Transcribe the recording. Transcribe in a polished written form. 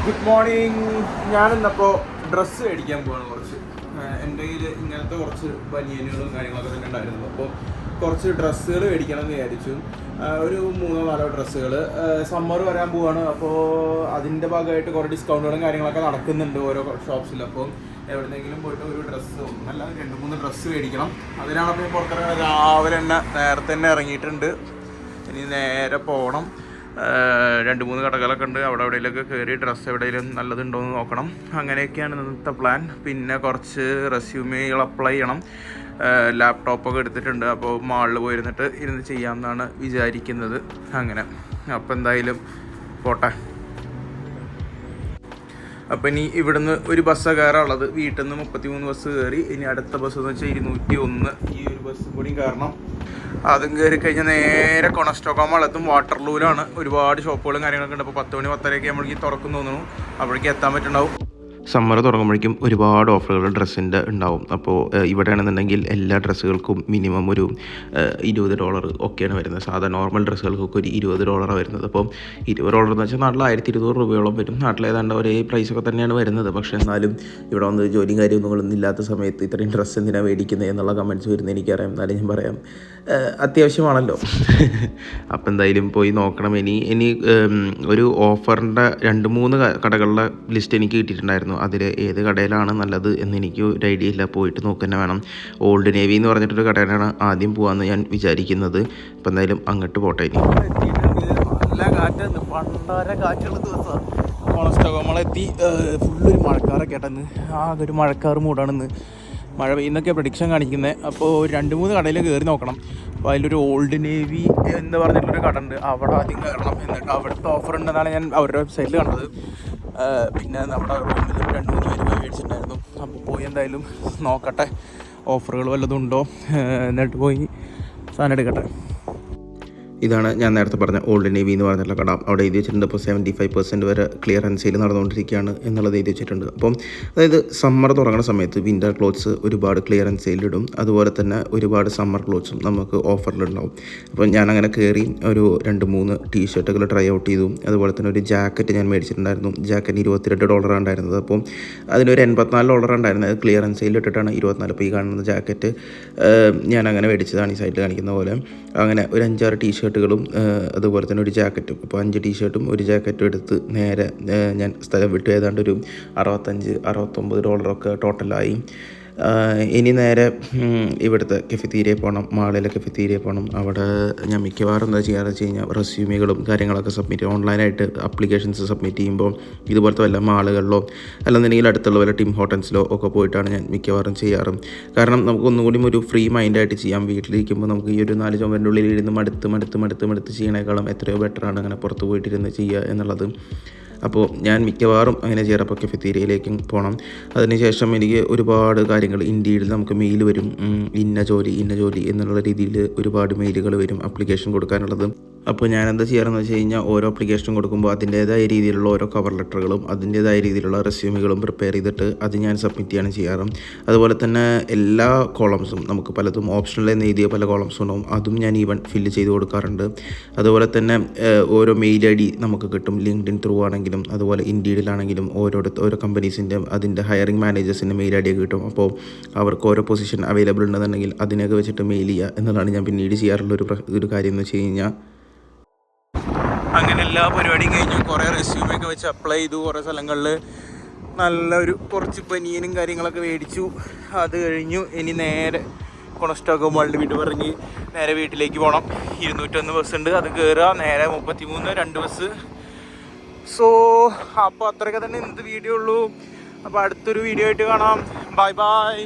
Good morning. ഞാനിന്നപ്പോൾ dress മേടിക്കാൻ പോവാണ്. എൻ്റെ കയ്യിൽ ഇങ്ങനത്തെ കുറച്ച് ബനിയനുകളും കാര്യങ്ങളൊക്കെ തന്നെ ഉണ്ടായിരുന്നു. അപ്പോൾ കുറച്ച് ഡ്രസ്സുകൾ മേടിക്കണം എന്ന് വിചാരിച്ചു. ഒരു 3-4 ഡ്രസ്സുകൾ സമ്മർ വരാൻ പോവാണ്. അപ്പോൾ അതിൻ്റെ ഭാഗമായിട്ട് കുറേ ഡിസ്കൗണ്ടുകളും കാര്യങ്ങളൊക്കെ നടക്കുന്നുണ്ട് ഓരോ ഷോപ്സിൽ. അപ്പോൾ എവിടെയെങ്കിലും പോയിട്ട് ഒരു ഡ്രസ്സ് അല്ല 2-3 ഡ്രസ്സ് മേടിക്കണം. അതിനാണ് അപ്പോൾ പുറത്തിറങ്ങുന്നത്. രാവിലെ തന്നെ നേരത്തെ തന്നെ ഇറങ്ങിയിട്ടുണ്ട്. ഇനി നേരെ പോകണം. 2-3 കടകളൊക്കെ ഉണ്ട്. അവിടെ എവിടെയെങ്കിലൊക്കെ കയറി ഡ്രസ്സ് എവിടെയെങ്കിലും നല്ലതുണ്ടോ എന്ന് നോക്കണം. അങ്ങനെയൊക്കെയാണ് ഇന്നത്തെ പ്ലാൻ. പിന്നെ കുറച്ച് റെസ്യൂമെകൾ അപ്ലൈ ചെയ്യണം. ലാപ്ടോപ്പൊക്കെ എടുത്തിട്ടുണ്ട്. അപ്പോൾ മാളിൽ ഇരുന്ന് ചെയ്യാമെന്നാണ് വിചാരിക്കുന്നത്. അങ്ങനെ അപ്പോൾ എന്തായാലും പോട്ടെ. അപ്പോൾ ഇനി ഇവിടുന്ന് ഒരു ബസ്സാണ് കയറാനുള്ളത്. വീട്ടിൽ നിന്ന് 33 ബസ് കയറി. ഇനി അടുത്ത ബസ് എന്ന് വെച്ചാൽ 201. ഈ ഒരു ബസ് കൂടി കാരണം അതും കയറി കഴിഞ്ഞാൽ നേരെ കൊണസ്റ്റോക്കോം എത്തും. വാട്ടർലൂലാണ്. ഒരുപാട് ഷോപ്പുകളും കാര്യങ്ങളൊക്കെ ഉണ്ട്. അപ്പോൾ 10 മണി 10:30 നമ്മൾക്ക് തുറക്കും തോന്നുന്നു. അവിടേക്ക് എത്താൻ പറ്റുന്നുണ്ടാവും. സമ്മർ തുടങ്ങുമ്പോഴേക്കും ഒരുപാട് ഓഫറുകൾ ഡ്രസ്സിൻ്റെ ഉണ്ടാവും. അപ്പോൾ ഇവിടെയാണെന്നുണ്ടെങ്കിൽ എല്ലാ ഡ്രസ്സുകൾക്കും മിനിമം ഒരു $20 ഒക്കെയാണ് വരുന്നത്. സാധാരണ നോർമൽ ഡ്രസ്സുകൾക്കൊക്കെ ഒരു $20 വരുന്നത്. അപ്പോൾ $20 എന്ന് വെച്ചാൽ നാട്ടിൽ 1200 രൂപയോളം വരും. നാട്ടിലേതാണ്ട് ഒരേ പ്രൈസൊക്കെ തന്നെയാണ് വരുന്നത്. പക്ഷേ എന്നാലും ഇവിടെ വന്ന് ജോലിയും കാര്യമൊന്നും ഇല്ലാത്ത സമയത്ത് ഇത്രയും ഡ്രസ്സ് എന്തിനാണ് മേടിക്കുന്നത് എന്നുള്ള കമൻറ്റ്സ് വരുന്നത് എനിക്കറിയാം. എന്നാലും ഞാൻ പറയാം, അത്യാവശ്യമാണല്ലോ. അപ്പം എന്തായാലും പോയി നോക്കണം. ഇനി ഒരു ഓഫറിൻ്റെ 2-3 കടകളുടെ ലിസ്റ്റ് എനിക്ക് കിട്ടിയിട്ടുണ്ടായിരുന്നു. അതിൽ ഏത് കടയിലാണ് നല്ലത് എന്ന് എനിക്ക് ഒരു ഐഡിയ ഇല്ല. പോയിട്ട് നോക്കുക വേണം. ഓൾഡ് നേവി എന്ന് പറഞ്ഞിട്ടൊരു കടയിലാണ് ആദ്യം പോകാമെന്ന് ഞാൻ വിചാരിക്കുന്നത്. അപ്പം എന്തായാലും അങ്ങോട്ട് പോട്ടെ. നല്ല കാറ്റ്, പണ്ടാര കാറ്റുള്ള ദിവസമാണ്. കൊണസ്റ്റോക്കോമെത്തി ഫുള്ളൊരു മഴക്കാറൊക്കെ ആട്ടെന്ന്. ആകെ ഒരു മഴക്കാറ് മൂടാണെന്ന്. മഴ പെയ്യുന്നൊക്കെ പ്രഡിക്ഷൻ കാണിക്കുന്നത്. അപ്പോൾ 2-3 കടയിൽ കയറി നോക്കണം. അപ്പോൾ അതിലൊരു ഓൾഡ് നേവി എന്ന് പറഞ്ഞിട്ടുള്ളൊരു കട ഉണ്ട്. അവിടെ ആദ്യം കയറണം. എന്നിട്ട് അവിടുത്തെ ഓഫർ ഉണ്ടെന്നാണ് ഞാൻ അവരുടെ വെബ്സൈറ്റിൽ കണ്ടത്. പിന്നെ നമ്മുടെ റൂമിൽ 2-3 പേര് പോയി മേടിച്ചിട്ടുണ്ടായിരുന്നു. അപ്പോൾ പോയി എന്തായാലും നോക്കട്ടെ ഓഫറുകൾ വല്ലതും ഉണ്ടോ, എന്നിട്ട് പോയി സാധനം എടുക്കട്ടെ. ഇതാണ് ഞാൻ നേരത്തെ പറഞ്ഞ ഓൾഡ് നേവി എന്ന് പറഞ്ഞിട്ടുള്ള കട. അവിടെ എഴുതി വെച്ചിട്ടുണ്ട് ഇപ്പോൾ 75% വരെ ക്ലിയറൻസ് സെയിൽ നടന്നുകൊണ്ടിരിക്കുകയാണ് എന്നുള്ളത് എഴുതി വെച്ചിട്ടുണ്ട്. അപ്പം അതായത് സമ്മർ തുടങ്ങുന്ന സമയത്ത് വിൻ്റർ ക്ലോത്ത്സ് ഒരുപാട് ക്ലിയറൻസ് സെയിലിടും. അതുപോലെ തന്നെ ഒരുപാട് സമ്മർ ക്ലോത്ത്സും നമുക്ക് ഓഫറിലുണ്ടാവും. അപ്പം ഞാനങ്ങനെ കയറി ഒരു 2-3 ടീഷർട്ടുകൾ ട്രൈ ഔട്ട് ചെയ്തു. അതുപോലെ തന്നെ ഒരു ജാക്കറ്റ് ഞാൻ മേടിച്ചിട്ടുണ്ടായിരുന്നു. ജാക്കറ്റിന് $22 ഉണ്ടായിരുന്നത്. അപ്പം അതിനൊരു $84 ഉണ്ടായിരുന്നത്. അത് ക്ലിയറൻസ് സെയിൽ ഇട്ടിട്ടാണ് 24. അപ്പോൾ ഈ കാണുന്ന ജാക്കറ്റ് ഞാനങ്ങനെ മേടിച്ചതാണ്, ഈ സൈഡിൽ കാണിക്കുന്ന പോലെ. അങ്ങനെ ഒരു 5-6 ടീഷർട്ടുകളും അതുപോലെ തന്നെ ഒരു ജാക്കറ്റും. അപ്പോൾ 5 ടീഷർട്ടും ഒരു ജാക്കറ്റും എടുത്ത് നേരെ ഞാൻ സ്ഥലം വിട്ടു. ഏതാണ്ട് ഒരു $65-69 ഒക്കെ ടോട്ടലായി. ഇനി നേരെ ഇവിടുത്തെ കഫെറ്റീരിയയിൽ പോകണം. മാളിലെ കഫെറ്റീരിയയിൽ പോകണം. അവിടെ ഞാൻ മിക്കവാറും എന്താ ചെയ്യാറ് വെച്ച് കഴിഞ്ഞാൽ റെസ്യൂമുകളും കാര്യങ്ങളൊക്കെ സബ്മിറ്റ് ചെയ്യും. ഓൺലൈനായിട്ട് അപ്ലിക്കേഷൻസ് സബ്മിറ്റ് ചെയ്യുമ്പോൾ ഇതുപോലത്തെ വല്ല മാളുകളിലോ അല്ലെന്നുണ്ടെങ്കിൽ അടുത്തുള്ള വല്ല ടിം ഹോട്ടൽസിലോ ഒക്കെ പോയിട്ടാണ് ഞാൻ മിക്കവാറും ചെയ്യാറ്. കാരണം നമുക്ക് ഒന്നുകൂടി ഒരു ഫ്രീ മൈൻഡായിട്ട് ചെയ്യാം. വീട്ടിലിരിക്കുമ്പോൾ നമുക്ക് ഈ ഒരു 4 ചുമരിൻ്റെ ഉള്ളിൽ ഇരുന്ന് മടുത്ത് ചെയ്യണേക്കാളും എത്രയോ ബെറ്ററാണ് അങ്ങനെ പുറത്ത് പോയിട്ടിരുന്ന് ചെയ്യുക എന്നുള്ളത്. അപ്പോൾ ഞാൻ മിക്കവാറും അങ്ങനെ ചെയ്യാറ്. അപ്പോൾ കഫെറ്റീരിയയിലേക്കും പോകണം. അതിനുശേഷം എനിക്ക് ഒരുപാട് കാര്യങ്ങൾ ഇൻഡീഡിൽ നമുക്ക് മെയിൽ വരും. ഇന്ന ജോലി എന്നുള്ള രീതിയിൽ ഒരുപാട് മെയിലുകൾ വരും അപ്ലിക്കേഷൻ കൊടുക്കാനുള്ളത്. അപ്പോൾ ഞാനെന്താ ചെയ്യാറെന്ന് വെച്ച് കഴിഞ്ഞാൽ ഓരോ ആപ്ലിക്കേഷനും കൊടുക്കുമ്പോൾ അതിൻ്റേതായ രീതിയിലുള്ള ഓരോ കവർ ലെറ്ററുകളും അതിൻ്റേതായ രീതിയിലുള്ള റെസ്യൂമുകളും പ്രിപ്പയർ ചെയ്തിട്ട് അത് ഞാൻ സബ്മിറ്റ് ചെയ്യാണ് ചെയ്യാറ്. അതുപോലെ തന്നെ എല്ലാ കോളംസും നമുക്ക് പലതും ഓപ്ഷണൽ എന്ന് എഴുതിയ പല കോളംസും ഉണ്ടാവും. അതും ഞാൻ ഈവൻ ഫില്ല് ചെയ്ത് കൊടുക്കാറുണ്ട്. അതുപോലെ തന്നെ ഓരോ മെയിൽ ID നമുക്ക് കിട്ടും. ലിങ്ക്ഡിൻ ത്രൂ ആണെങ്കിലും അതുപോലെ ഇൻഡീഡിലാണെങ്കിലും ഓരോ കമ്പനീസിൻ്റെ അതിൻ്റെ ഹയറിംഗ് മാനേജേഴ്സിൻ്റെ മെയിൽ ID ഒക്കെ കിട്ടും. അപ്പോൾ അവർക്ക് ഓരോ പൊസിഷൻ അവൈലബിൾ ഉണ്ടെന്നുണ്ടെങ്കിൽ അതിനൊക്കെ വെച്ചിട്ട് മെയിൽ ചെയ്യുക എന്നുള്ളതാണ് ഞാൻ പിന്നീട് ചെയ്യാറുള്ള ഒരു കാര്യം എന്ന് വെച്ച് കഴിഞ്ഞാൽ. അങ്ങനെ എല്ലാ പരിപാടിയും കഴിഞ്ഞു. കുറേ റെസ്യൂമൊക്കെ വെച്ച് അപ്ലൈ ചെയ്തു. കുറേ സ്ഥലങ്ങളിൽ കുറച്ച് ബനിയനും കാര്യങ്ങളൊക്കെ മേടിച്ചു. അത് കഴിഞ്ഞു. ഇനി നേരെ കൊണസ്റ്റോക്കോം മാളിൽ വീട്ടിൽ പറഞ്ഞ് നേരെ വീട്ടിലേക്ക് പോകണം. 201 ബസ്സുണ്ട്. അത് കയറുക. നേരെ 33 2 ബസ്. സോ അപ്പോൾ അത്രയൊക്കെ തന്നെ ഇന്നത്തെ വീഡിയോ ഉള്ളൂ. അപ്പോൾ അടുത്തൊരു വീഡിയോ ആയിട്ട് കാണാം. ബൈ.